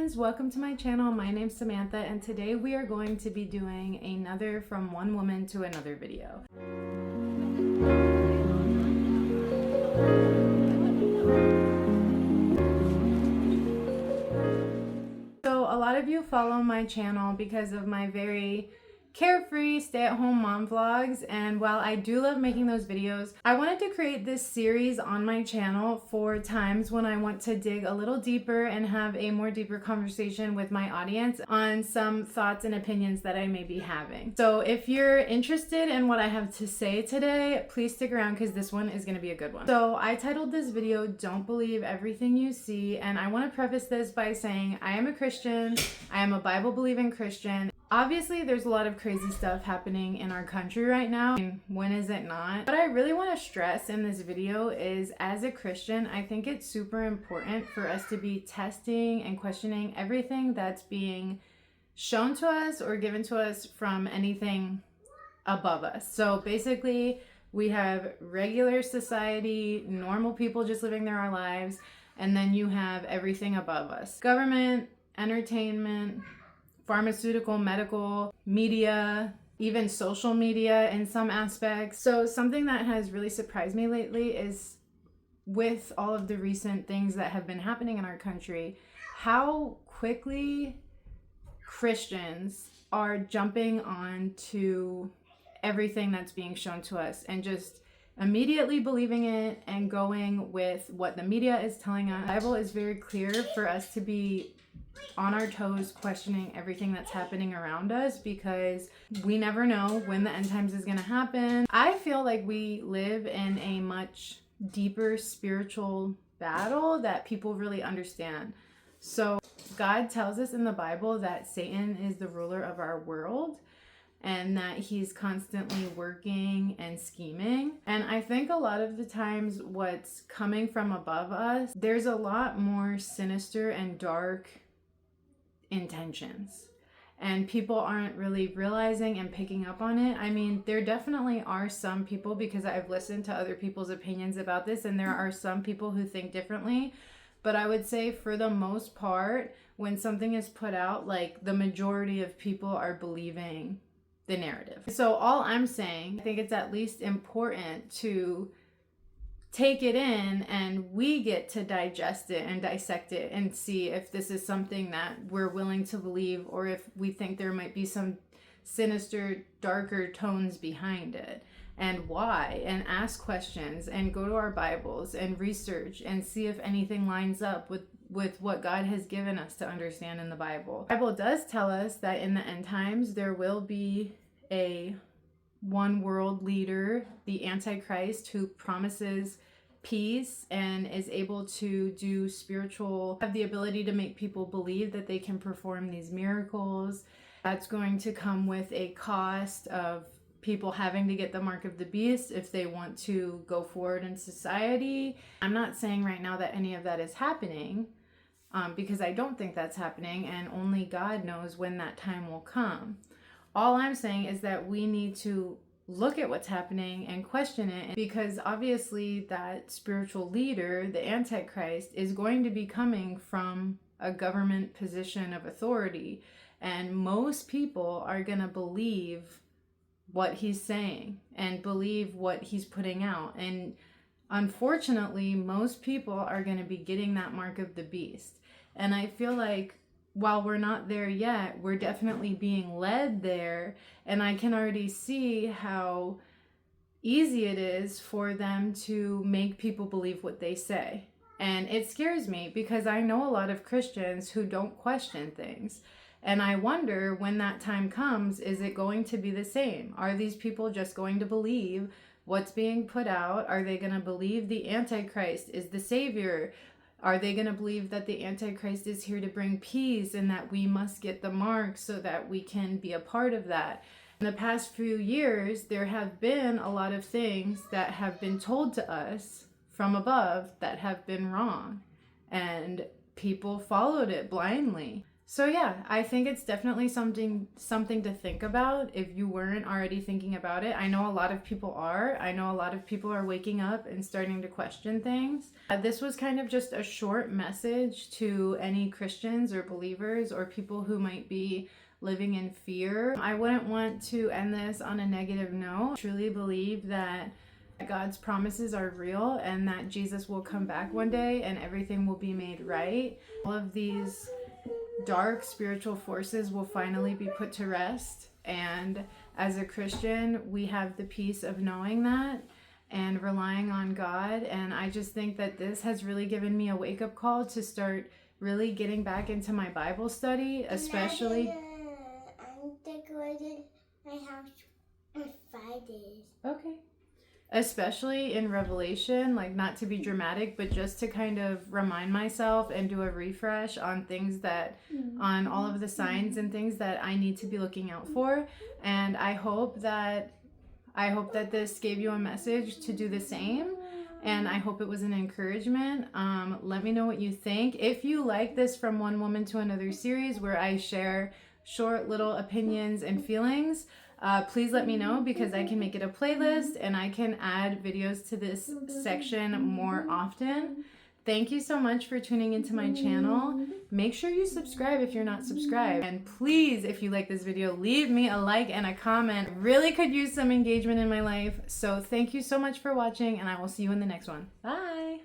friends, welcome to my channel. My name's Samantha and today we are going to be doing another From One Woman to Another video. So a lot of you follow my channel because of my very carefree stay-at-home mom vlogs, and while I do love making those videos, I wanted to create this series on my channel for times when I want to dig a little deeper and have a more deeper conversation with my audience on some thoughts and opinions that I may be having. So if you're interested in what I have to say today, please stick around because this one is going to be a good one. So I titled this video, Don't Believe Everything You See, and I want to preface this by saying I am a Christian, I am a Bible-believing Christian. Obviously, there's a lot of crazy stuff happening in our country right now. And when is it not? What I really want to stress in this video is, as a Christian, I think it's super important for us to be testing and questioning everything that's being shown to us or given to us from anything above us. So basically, we have regular society, normal people just living their lives, and then you have everything above us. Government, entertainment, pharmaceutical, medical, media, even social media in some aspects. So something that has really surprised me lately is, with all of the recent things that have been happening in our country, how quickly Christians are jumping on to everything that's being shown to us and just immediately believing it and going with what the media is telling us. The Bible is very clear for us to be on our toes, questioning everything that's happening around us, because we never know when the end times is going to happen. I feel like we live in a much deeper spiritual battle that people really understand. So God tells us in the Bible that Satan is the ruler of our world and that he's constantly working and scheming. And I think a lot of the times what's coming from above us, there's a lot more sinister and dark intentions, and people aren't really realizing and picking up on it. I mean, there definitely are some people, because I've listened to other people's opinions about this, and there are some people who think differently, but I would say for the most part, when something is put out, like, the majority of people are believing the narrative. So all I'm saying, I think it's at least important to take it in, and we get to digest it and dissect it and see if this is something that we're willing to believe, or if we think there might be some sinister, darker tones behind it, and why, and ask questions and go to our Bibles and research and see if anything lines up with what God has given us to understand in the Bible. The Bible does tell us that in the end times there will be a one world leader, the Antichrist, who promises peace and is able to do have the ability to make people believe that they can perform these miracles. That's going to come with a cost of people having to get the mark of the beast if they want to go forward in society. I'm not saying right now that any of that is happening, because I don't think that's happening, and only God knows when that time will come. All I'm saying is that we need to look at what's happening and question it, because obviously that spiritual leader, the Antichrist, is going to be coming from a government position of authority, and most people are going to believe what he's saying and believe what he's putting out, and unfortunately most people are going to be getting that mark of the beast. And I feel like while we're not there yet, we're definitely being led there, and I can already see how easy it is for them to make people believe what they say. And it scares me, because I know a lot of Christians who don't question things, and I wonder, when that time comes, is it going to be the same? Are these people just going to believe what's being put out? Are they going to believe the Antichrist is the savior? Are they going to believe that the Antichrist is here to bring peace and that we must get the mark so that we can be a part of that? In the past few years, there have been a lot of things that have been told to us from above that have been wrong, and people followed it blindly. So yeah, I think it's definitely something to think about if you weren't already thinking about it. I know a lot of people are. I know a lot of people are waking up and starting to question things. This was kind of just a short message to any Christians or believers or people who might be living in fear. I wouldn't want to end this on a negative note. I truly believe that God's promises are real and that Jesus will come back one day and everything will be made right. All of these dark spiritual forces will finally be put to rest, and as a Christian we have the peace of knowing that and relying on God. And I just think that this has really given me a wake-up call to start really getting back into my Bible study, especially I'm decorating my house in 5 days. Okay. Especially in Revelation, like, not to be dramatic, but just to kind of remind myself and do a refresh on things that, on all of the signs and things that I need to be looking out for. And I hope that this gave you a message to do the same. And I hope it was an encouragement. Let me know what you think. If you like this From One Woman to Another series where I share short little opinions and feelings, please let me know, because I can make it a playlist and I can add videos to this section more often. Thank you so much for tuning into my channel. Make sure you subscribe if you're not subscribed. And please, if you like this video, leave me a like and a comment. I really could use some engagement in my life. So thank you so much for watching, and I will see you in the next one. Bye!